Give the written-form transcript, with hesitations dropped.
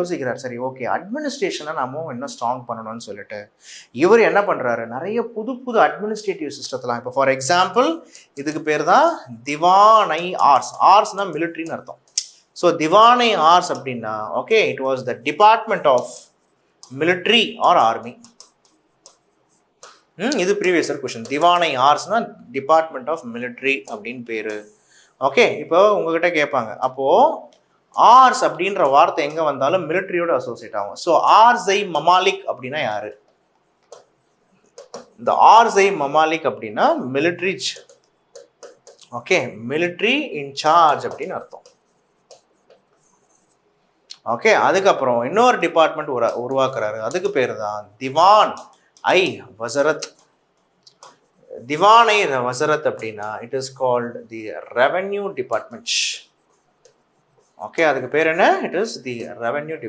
யோசிக்கிறார், சரி ஓகே அட்மினிஸ்ட்ரேஷனை நம்ம இன்னும் ஸ்ட்ராங் பண்ணணும்னு சொல்லிட்டு இவர் என்ன பண்ணுறாரு, நிறைய புது புது அட்மினிஸ்ட்ரேட்டிவ் சிஸ்டத்தெலாம், இப்போ ஃபார் எக்ஸாம்பிள் இதுக்கு பேர் தான் திவானை ஆர்ஸ். ஆர்ஸ்னா மிலிட்ரின்னு அர்த்தம். ஸோ திவானை ஆர்ஸ் அப்படின்னா okay it was the department of military or army. இது ப்ரீவியஸ் இயர் கொஷின். திவானை ஆர்ஸ்னா டிபார்ட்மெண்ட் ஆஃப் மிலிட்ரி அப்படின்னு பேர். ஓகே, இப்போ உங்ககிட்ட கேட்பாங்க, அப்போது ஆர்ஸ் அப்படின்ற வார்த்தை எங்கே வந்தாலும் மிலிட்ரியோட அசோசியேட் ஆகும். ஸோ ஆர்ஸை மமாலிக் அப்படின்னா யாரு? இந்த ஆர்ஸை மமாலிக் அப்படின்னா மிலிட்ரி, ஓகே மிலிட்ரி இன்சார்ஜ் அப்படின்னு அர்த்தம். ஓகே, அதுக்கப்புறம் இன்னொரு டிபார்ட்மெண்ட் உருவாக்குறாரு, அதுக்கு பேர் தான் திவான் ஐ வசரத். திவானை வசரத் அப்படின்னா it is called the revenue department. Okay, அதுக்கு பேர் என்ன? It is the revenue